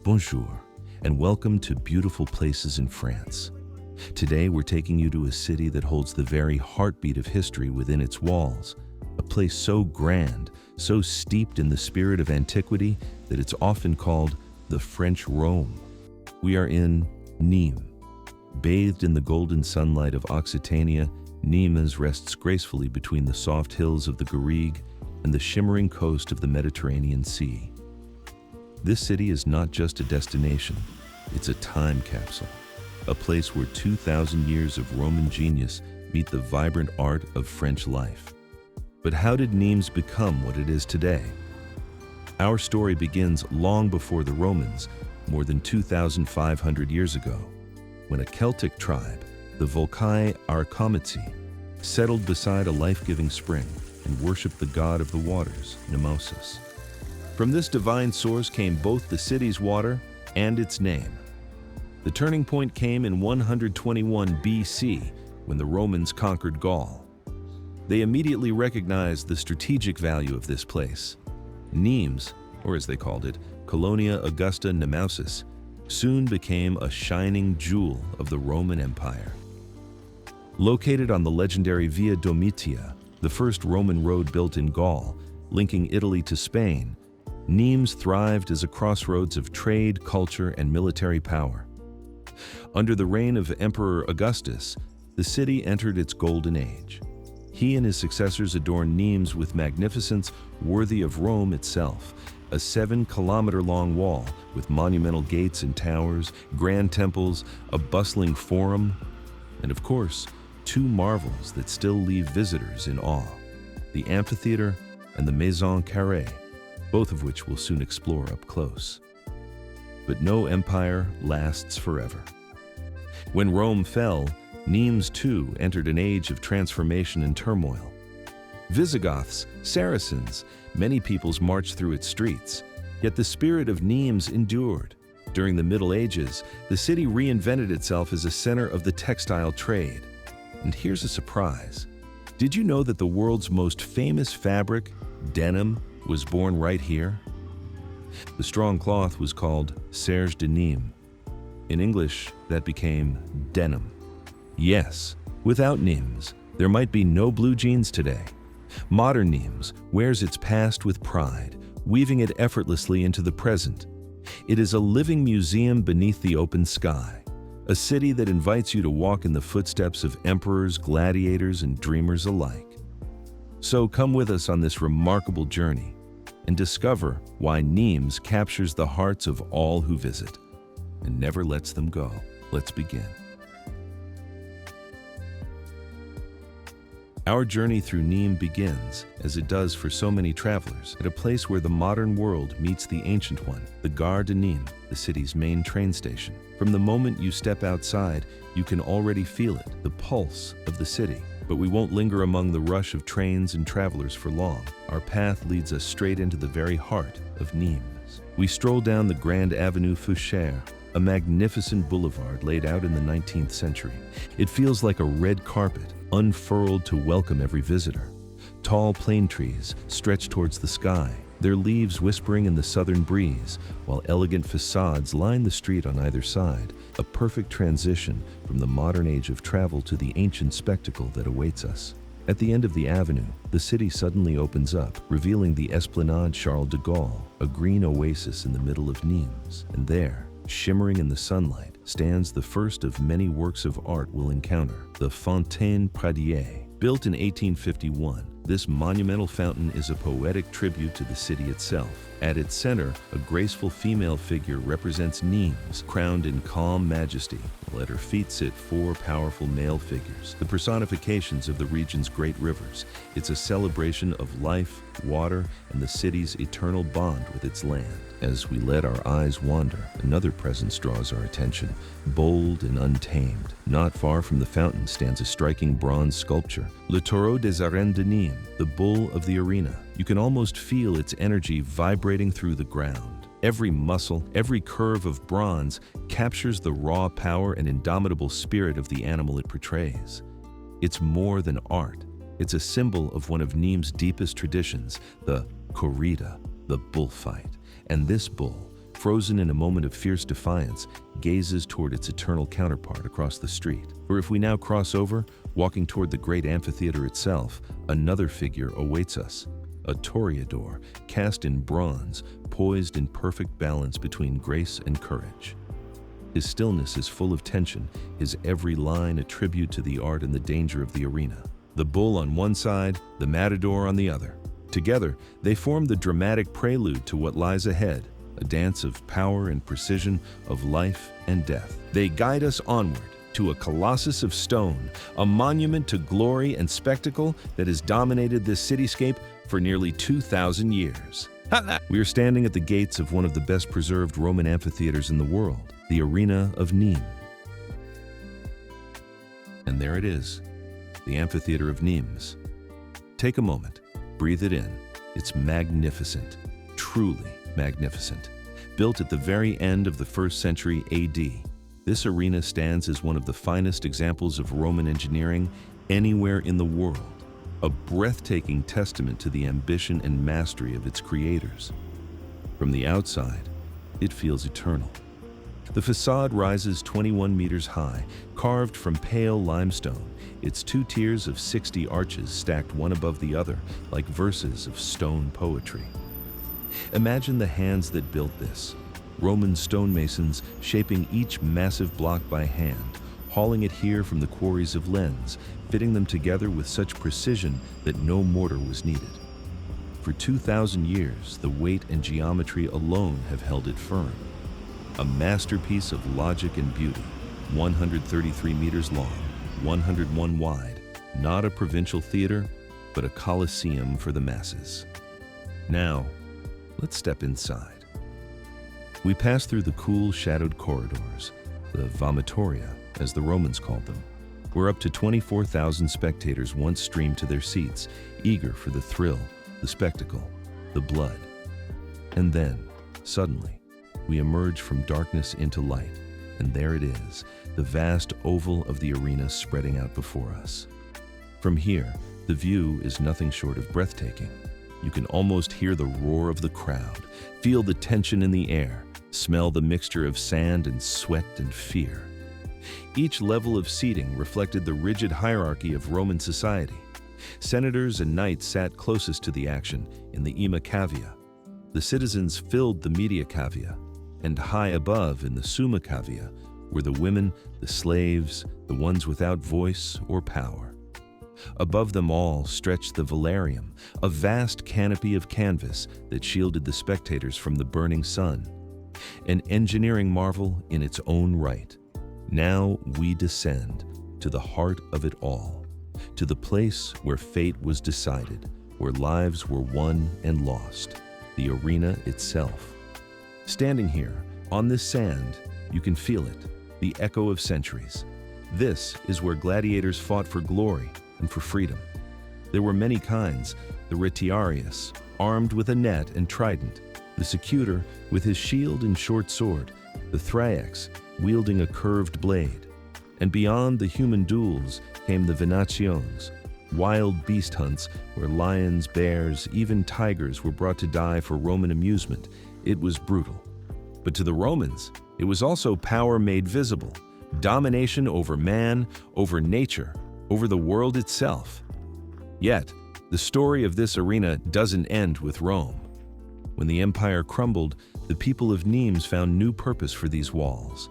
Bonjour, and welcome to Beautiful Places in France. Today we're taking you to a city that holds the very heartbeat of history within its walls, a place so grand, so steeped in the spirit of antiquity that it's often called the French Rome. We are in Nîmes. Bathed in the golden sunlight of Occitania, Nîmes rests gracefully between the soft hills of the Garrigue and the shimmering coast of the Mediterranean Sea. This city is not just a destination, it's a time capsule, a place where 2,000 years of Roman genius meet the vibrant art of French life. But how did Nîmes become what it is today? Our story begins long before the Romans, more than 2,500 years ago, when a Celtic tribe, the Volcae Arcomici, settled beside a life-giving spring and worshipped the god of the waters, Nemesis. From this divine source came both the city's water and its name. The turning point came in 121 BC, when the Romans conquered Gaul. They immediately recognized the strategic value of this place. Nîmes, or as they called it, Colonia Augusta Nemesis, soon became a shining jewel of the Roman Empire. Located on the legendary Via Domitia, the first Roman road built in Gaul, linking Italy to Spain, Nîmes thrived as a crossroads of trade, culture, and military power. Under the reign of Emperor Augustus, the city entered its golden age. He and his successors adorned Nîmes with magnificence worthy of Rome itself, a 7-kilometer-long wall with monumental gates and towers, grand temples, a bustling forum, and of course, two marvels that still leave visitors in awe: the Amphitheater and the Maison Carrée, both of which we'll soon explore up close. But no empire lasts forever. When Rome fell, Nîmes too entered an age of transformation and turmoil. Visigoths, Saracens, many peoples marched through its streets, yet the spirit of Nîmes endured. During the Middle Ages, the city reinvented itself as a center of the textile trade. And here's a surprise. Did you know that the world's most famous fabric, denim, was born right here? The strong cloth was called serge de Nîmes. In English, that became denim. Yes, without Nîmes, there might be no blue jeans today. Modern Nîmes wears its past with pride, weaving it effortlessly into the present. It is a living museum beneath the open sky, a city that invites you to walk in the footsteps of emperors, gladiators, and dreamers alike. So come with us on this remarkable journey and discover why Nîmes captures the hearts of all who visit and never lets them go. Let's begin. Our journey through Nîmes begins, as it does for so many travelers, at a place where the modern world meets the ancient one, the Gare de Nîmes, the city's main train station. From the moment you step outside, you can already feel it, the pulse of the city. But we won't linger among the rush of trains and travelers for long. Our path leads us straight into the very heart of Nîmes. We stroll down the Grand Avenue Fouchère, a magnificent boulevard laid out in the 19th century. It feels like a red carpet, unfurled to welcome every visitor. Tall plane trees stretch towards the sky, their leaves whispering in the southern breeze, while elegant facades line the street on either side, a perfect transition from the modern age of travel to the ancient spectacle that awaits us. At the end of the avenue, the city suddenly opens up, revealing the Esplanade Charles de Gaulle, a green oasis in the middle of Nîmes. And there, shimmering in the sunlight, stands the first of many works of art we'll encounter, the Fontaine Pradier. Built in 1851, this monumental fountain is a poetic tribute to the city itself. At its center, a graceful female figure represents Nîmes, crowned in calm majesty, while at her feet sit 4 powerful male figures, the personifications of the region's great rivers. It's a celebration of life, water, and the city's eternal bond with its land. As we let our eyes wander, another presence draws our attention, bold and untamed. Not far from the fountain stands a striking bronze sculpture, Le Taureau des Arènes de Nîmes, the bull of the arena. You can almost feel its energy vibrating through the ground. Every muscle, every curve of bronze captures the raw power and indomitable spirit of the animal it portrays. It's more than art. It's a symbol of one of Nîmes' deepest traditions, the corrida, the bullfight. And this bull, frozen in a moment of fierce defiance, gazes toward its eternal counterpart across the street. Or if we now cross over, walking toward the great amphitheater itself, another figure awaits us. A toreador, cast in bronze, poised in perfect balance between grace and courage. His stillness is full of tension, his every line a tribute to the art and the danger of the arena. The bull on one side, the matador on the other. Together, they form the dramatic prelude to what lies ahead, a dance of power and precision, of life and death. They guide us onward to a colossus of stone, a monument to glory and spectacle that has dominated this cityscape for nearly 2,000 years. We are standing at the gates of one of the best preserved Roman amphitheaters in the world, the Arena of Nîmes. And there it is, the Amphitheater of Nîmes. Take a moment, breathe it in. It's magnificent, truly magnificent. Built at the very end of the 1st century AD, this arena stands as one of the finest examples of Roman engineering anywhere in the world, a breathtaking testament to the ambition and mastery of its creators. From the outside, it feels eternal. The facade rises 21 meters high, carved from pale limestone, its 2 tiers of 60 arches stacked one above the other like verses of stone poetry. Imagine the hands that built this, Roman stonemasons shaping each massive block by hand, hauling it here from the quarries of Lens, fitting them together with such precision that no mortar was needed. For 2,000 years, the weight and geometry alone have held it firm. A masterpiece of logic and beauty, 133 meters long, 101 wide, not a provincial theater, but a coliseum for the masses. Now, let's step inside. We pass through the cool, shadowed corridors, the vomitoria, as the Romans called them, where up to 24,000 spectators once streamed to their seats, eager for the thrill, the spectacle, the blood. And then, suddenly, we emerge from darkness into light, and there it is, the vast oval of the arena spreading out before us. From here, the view is nothing short of breathtaking. You can almost hear the roar of the crowd, feel the tension in the air, smell the mixture of sand and sweat and fear. Each level of seating reflected the rigid hierarchy of Roman society. Senators and knights sat closest to the action in the Ima Cavea. The citizens filled the Media Cavea, and high above in the Summa Cavea were the women, the slaves, the ones without voice or power. Above them all stretched the Velarium, a vast canopy of canvas that shielded the spectators from the burning sun. An engineering marvel in its own right. Now we descend to the heart of it all, to the place where fate was decided, where lives were won and lost, the arena itself. Standing here, on this sand, you can feel it, the echo of centuries. This is where gladiators fought for glory and for freedom. There were many kinds, the retiarius, armed with a net and trident, the secutor with his shield and short sword, the thraex wielding a curved blade. And beyond the human duels came the venations, wild beast hunts where lions, bears, even tigers were brought to die for Roman amusement. It was brutal. But to the Romans, it was also power made visible, domination over man, over nature, over the world itself. Yet, the story of this arena doesn't end with Rome. When the empire crumbled, the people of Nîmes found new purpose for these walls.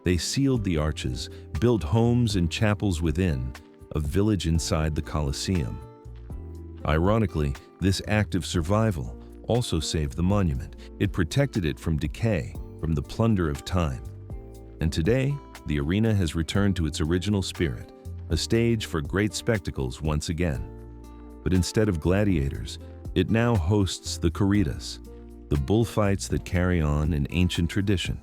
They sealed the arches, built homes and chapels within, a village inside the Colosseum. Ironically, this act of survival also saved the monument. It protected it from decay, from the plunder of time. And today, the arena has returned to its original spirit, a stage for great spectacles once again. But instead of gladiators, it now hosts the corridas, the bullfights that carry on an ancient tradition.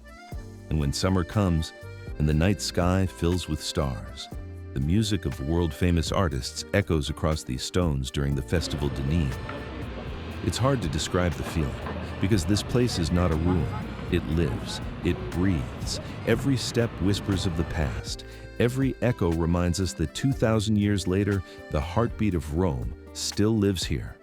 And when summer comes and the night sky fills with stars, the music of world-famous artists echoes across these stones during the Festival de Nîmes. It's hard to describe the feeling, because this place is not a ruin. It lives, it breathes. Every step whispers of the past. Every echo reminds us that 2,000 years later, the heartbeat of Rome still lives here,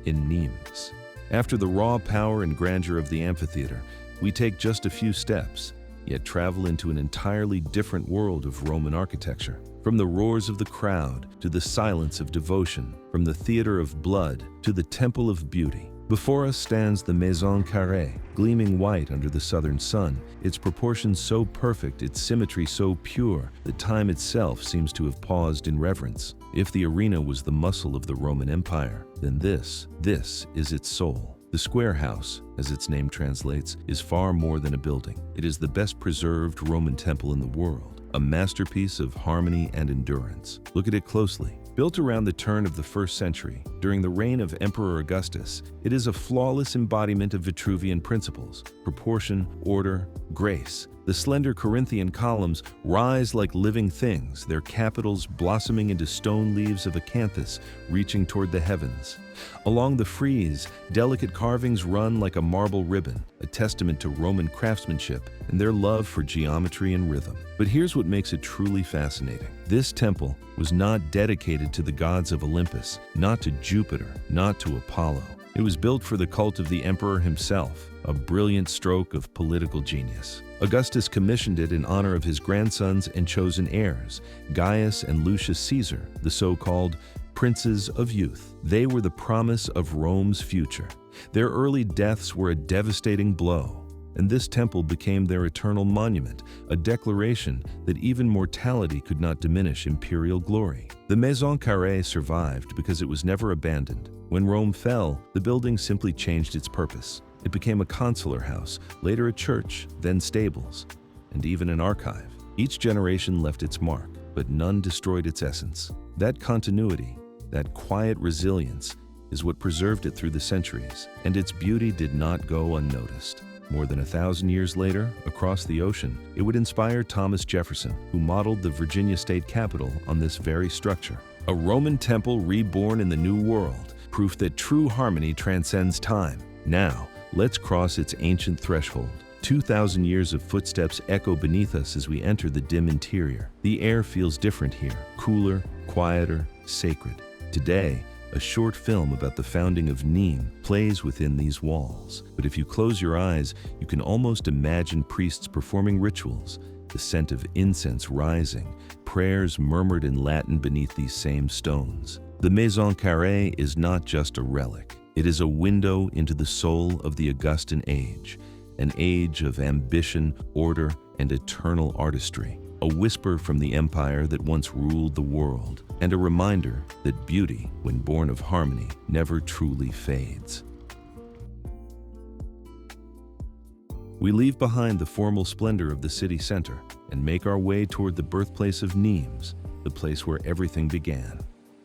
in Nîmes. After the raw power and grandeur of the amphitheater, We take just a few steps, yet travel into an entirely different world of Roman architecture. From the roars of the crowd to the silence of devotion, from the theater of blood to the temple of beauty. Before us stands the Maison Carrée, gleaming white under the southern sun, its proportions so perfect, its symmetry so pure, that time itself seems to have paused in reverence. If the arena was the muscle of the Roman Empire, then this is its soul. The square house, as its name translates, is far more than a building. It is the best preserved Roman temple in the world, a masterpiece of harmony and endurance. Look at it closely. Built around the turn of the 1st century, during the reign of Emperor Augustus, it is a flawless embodiment of Vitruvian principles: proportion, order, grace. The slender Corinthian columns rise like living things, their capitals blossoming into stone leaves of acanthus reaching toward the heavens. Along the frieze, delicate carvings run like a marble ribbon, a testament to Roman craftsmanship and their love for geometry and rhythm. But here's what makes it truly fascinating. This temple was not dedicated to the gods of Olympus, not to Jupiter, not to Apollo. It was built for the cult of the emperor himself, a brilliant stroke of political genius. Augustus commissioned it in honor of his grandsons and chosen heirs, Gaius and Lucius Caesar, the so-called princes of youth. They were the promise of Rome's future. Their early deaths were a devastating blow, and this temple became their eternal monument, a declaration that even mortality could not diminish imperial glory. The Maison Carrée survived because it was never abandoned. When Rome fell, the building simply changed its purpose. It became a consular house, later a church, then stables, and even an archive. Each generation left its mark, but none destroyed its essence. That continuity, that quiet resilience, is what preserved it through the centuries, and its beauty did not go unnoticed. More than 1,000 years later, across the ocean, it would inspire Thomas Jefferson, who modeled the Virginia state capitol on this very structure. A Roman temple reborn in the New World, proof that true harmony transcends time. Now, let's cross its ancient threshold. 2,000 years of footsteps echo beneath us as we enter the dim interior. The air feels different here, cooler, quieter, sacred. Today, a short film about the founding of Nîmes plays within these walls. But if you close your eyes, you can almost imagine priests performing rituals, the scent of incense rising, prayers murmured in Latin beneath these same stones. The Maison Carrée is not just a relic. It is a window into the soul of the Augustan age, an age of ambition, order, and eternal artistry. A whisper from the empire that once ruled the world, and a reminder that beauty, when born of harmony, never truly fades. We leave behind the formal splendor of the city center and make our way toward the birthplace of Nîmes, the place where everything began.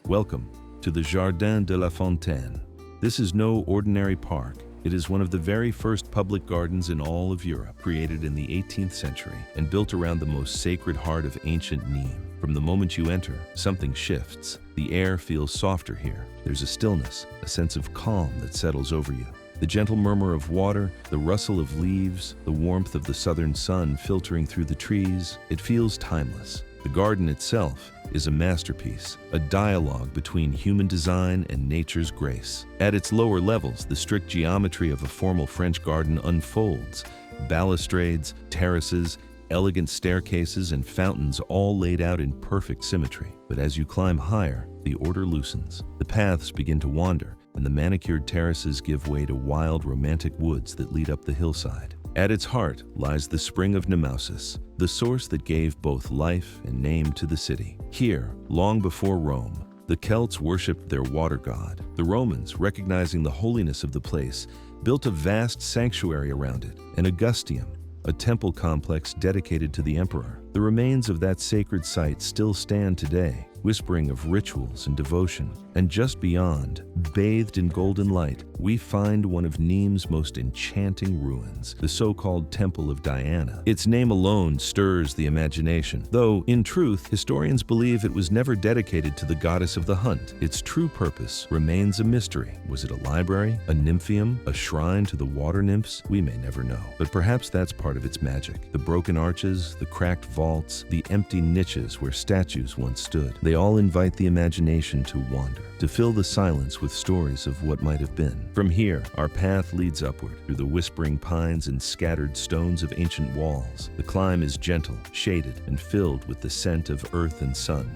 Welcome to the Jardin de la Fontaine. This is no ordinary park. It is one of the very first public gardens in all of Europe, created in the 18th century and built around the most sacred heart of ancient Nîmes. From the moment you enter, something shifts. The air feels softer here. There's a stillness, a sense of calm that settles over you. The gentle murmur of water, the rustle of leaves, the warmth of the southern sun filtering through the trees, it feels timeless. The garden itself is a masterpiece, a dialogue between human design and nature's grace. At its lower levels, the strict geometry of a formal French garden unfolds. Balustrades, terraces, elegant staircases, and fountains all laid out in perfect symmetry. But as you climb higher, the order loosens. The paths begin to wander, and the manicured terraces give way to wild, romantic woods that lead up the hillside. At its heart lies the spring of Nemausus, the source that gave both life and name to the city. Here, long before Rome, the Celts worshipped their water god. The Romans, recognizing the holiness of the place, built a vast sanctuary around it, an Augusteum, a temple complex dedicated to the emperor. The remains of that sacred site still stand today, whispering of rituals and devotion. And just beyond, bathed in golden light, we find one of Nîmes' most enchanting ruins, the so-called Temple of Diana. Its name alone stirs the imagination, though, in truth, historians believe it was never dedicated to the goddess of the hunt. Its true purpose remains a mystery. Was it a library, a nympheum, a shrine to the water nymphs? We may never know. But perhaps that's part of its magic. The broken arches, the cracked vaults, the empty niches where statues once stood. They They all invite the imagination to wander, to fill the silence with stories of what might have been. From here, our path leads upward through the whispering pines and scattered stones of ancient walls. The climb is gentle, shaded, and filled with the scent of earth and sun.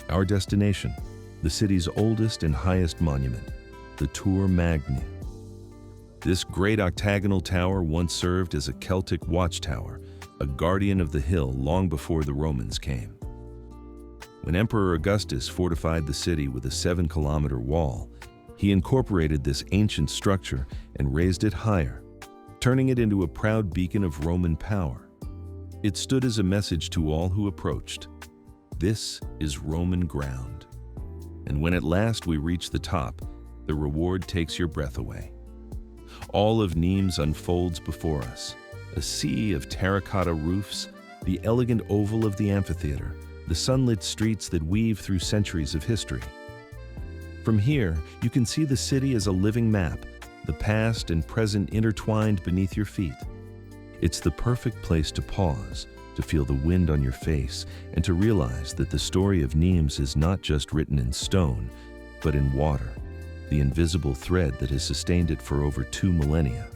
Our destination, the city's oldest and highest monument, the Tour Magne. This great octagonal tower once served as a Celtic watchtower, a guardian of the hill long before the Romans came. When Emperor Augustus fortified the city with a 7-kilometer wall, he incorporated this ancient structure and raised it higher, turning it into a proud beacon of Roman power. It stood as a message to all who approached. This is Roman ground. And when at last we reach the top, the reward takes your breath away. All of Nîmes unfolds before us. A sea of terracotta roofs, the elegant oval of the amphitheater, the sunlit streets that weave through centuries of history. From here, you can see the city as a living map, the past and present intertwined beneath your feet. It's the perfect place to pause, to feel the wind on your face, and to realize that the story of Nîmes is not just written in stone, but in water, the invisible thread that has sustained it for over 2 millennia.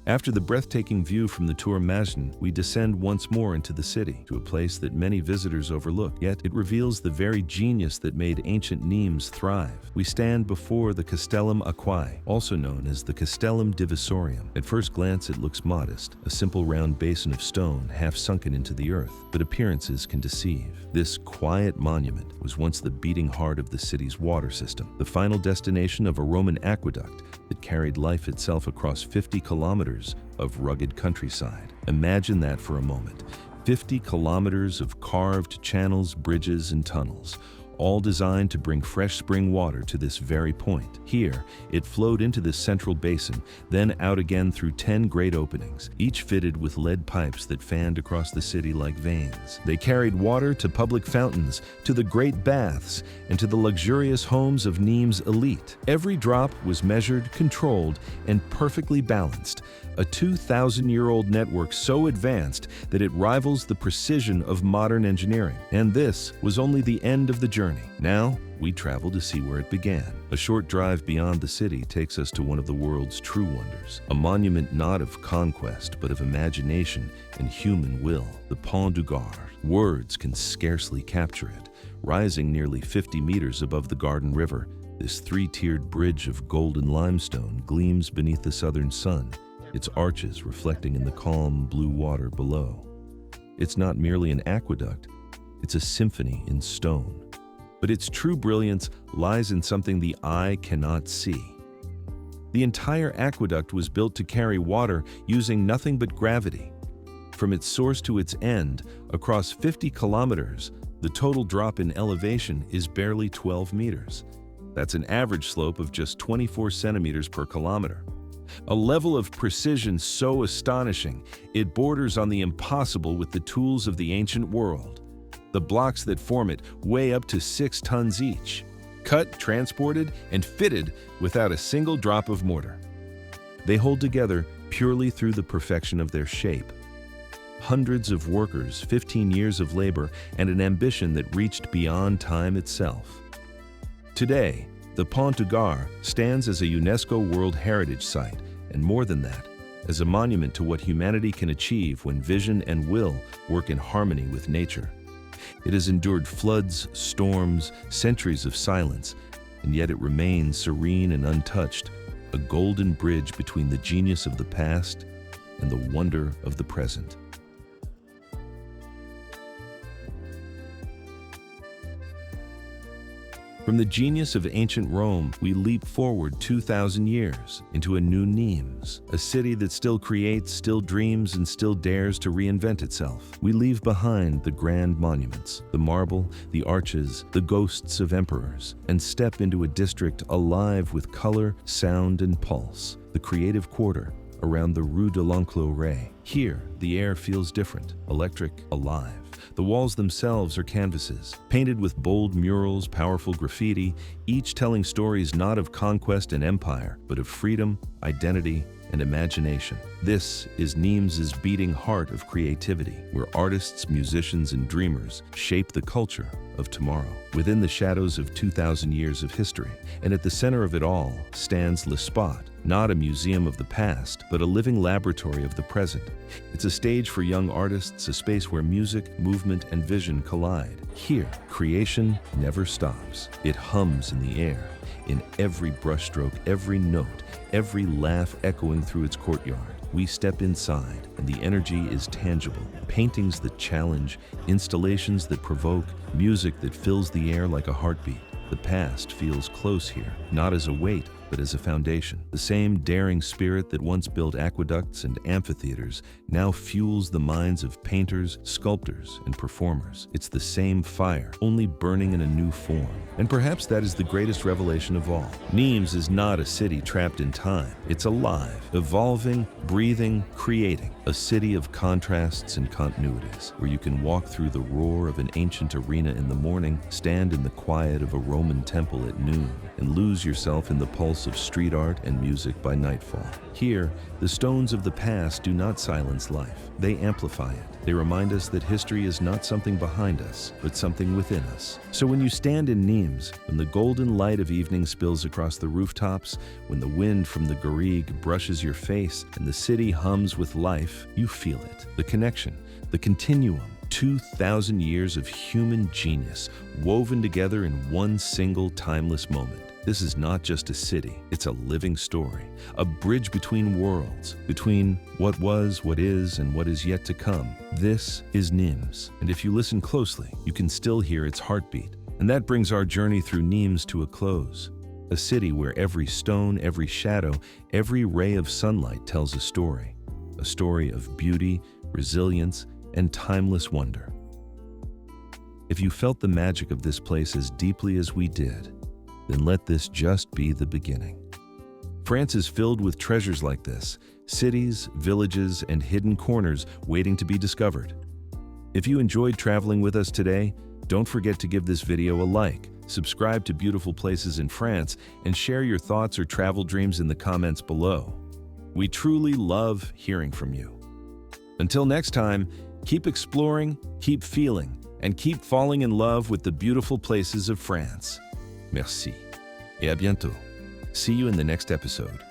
After the breathtaking view from the Tour Magne, we descend once more into the city, to a place that many visitors overlook, yet it reveals the very genius that made ancient Nîmes thrive. We stand before the Castellum Aquae, also known as the Castellum Divisorium. At first glance, it looks modest, a simple round basin of stone half sunken into the earth, but appearances can deceive. This quiet monument was once the beating heart of the city's water system, the final destination of a Roman aqueduct that carried life itself across 50 kilometers of rugged countryside. Imagine that for a moment. 50 kilometers of carved channels, bridges, and tunnels, all designed to bring fresh spring water to this very point. Here, it flowed into this central basin, then out again through 10 great openings, each fitted with lead pipes that fanned across the city like veins. They carried water to public fountains, to the great baths, and to the luxurious homes of Nîmes' elite. Every drop was measured, controlled, and perfectly balanced, a 2,000-year-old network so advanced that it rivals the precision of modern engineering. And this was only the end of the journey. Now, we travel to see where it began. A short drive beyond the city takes us to one of the world's true wonders, a monument not of conquest, but of imagination and human will, the Pont du Gard. Words can scarcely capture it. Rising nearly 50 meters above the Garden River, this 3-tiered bridge of golden limestone gleams beneath the southern sun, its arches reflecting in the calm blue water below. It's not merely an aqueduct, it's a symphony in stone. But its true brilliance lies in something the eye cannot see. The entire aqueduct was built to carry water using nothing but gravity. From its source to its end, across 50 kilometers, the total drop in elevation is barely 12 meters. That's an average slope of just 24 centimeters per kilometer. A level of precision so astonishing, it borders on the impossible with the tools of the ancient world. The blocks that form it weigh up to 6 tons each, cut, transported, and fitted without a single drop of mortar. They hold together purely through the perfection of their shape. Hundreds of workers, 15 years of labor, and an ambition that reached beyond time itself. Today, the Pont du Gard stands as a UNESCO World Heritage Site, and more than that, as a monument to what humanity can achieve when vision and will work in harmony with nature. It has endured floods, storms, centuries of silence, and yet it remains serene and untouched, a golden bridge between the genius of the past and the wonder of the present. From the genius of ancient Rome, we leap forward 2,000 years into a new Nîmes, a city that still creates, still dreams, and still dares to reinvent itself. We leave behind the grand monuments, the marble, the arches, the ghosts of emperors, and step into a district alive with color, sound, and pulse, the creative quarter around the Rue de l'Enclos. Here, the air feels different, electric, alive. The walls themselves are canvases, painted with bold murals, powerful graffiti, each telling stories not of conquest and empire, but of freedom, identity, and imagination. This is Nîmes' beating heart of creativity, where artists, musicians, and dreamers shape the culture of tomorrow. Within the shadows of 2,000 years of history, and at the center of it all, stands Le Spot, not a museum of the past, but a living laboratory of the present. It's a stage for young artists, a space where music, movement, and vision collide. Here, creation never stops. It hums in the air, in every brushstroke, every note, every laugh echoing through its courtyard. We step inside, and the energy is tangible. Paintings that challenge, installations that provoke, music that fills the air like a heartbeat. The past feels close here, not as a weight, but as a foundation. The same daring spirit that once built aqueducts and amphitheaters now fuels the minds of painters, sculptors, and performers. It's the same fire, only burning in a new form. And perhaps that is the greatest revelation of all. Nîmes is not a city trapped in time. It's alive, evolving, breathing, creating. A city of contrasts and continuities, where you can walk through the roar of an ancient arena in the morning, stand in the quiet of a Roman temple at noon, and lose yourself in the pulse of street art and music by nightfall. Here, the stones of the past do not silence life. They amplify it. They remind us that history is not something behind us, but something within us. So when you stand in Nîmes, when the golden light of evening spills across the rooftops, when the wind from the Garrigue brushes your face and the city hums with life, you feel it. The connection, the continuum. 2,000 years of human genius woven together in one single timeless moment. This is not just a city, it's a living story, a bridge between worlds, between what was, what is, and what is yet to come. This is Nîmes, and if you listen closely, you can still hear its heartbeat. And that brings our journey through Nîmes to a close. A city where every stone, every shadow, every ray of sunlight tells a story of beauty, resilience, and timeless wonder. If you felt the magic of this place as deeply as we did, then let this just be the beginning. France is filled with treasures like this, cities, villages, and hidden corners waiting to be discovered. If you enjoyed traveling with us today, don't forget to give this video a like, subscribe to Beautiful Places in France, and share your thoughts or travel dreams in the comments below. We truly love hearing from you. Until next time, keep exploring, keep feeling, and keep falling in love with the beautiful places of France. Merci. Et à bientôt. See you in the next episode.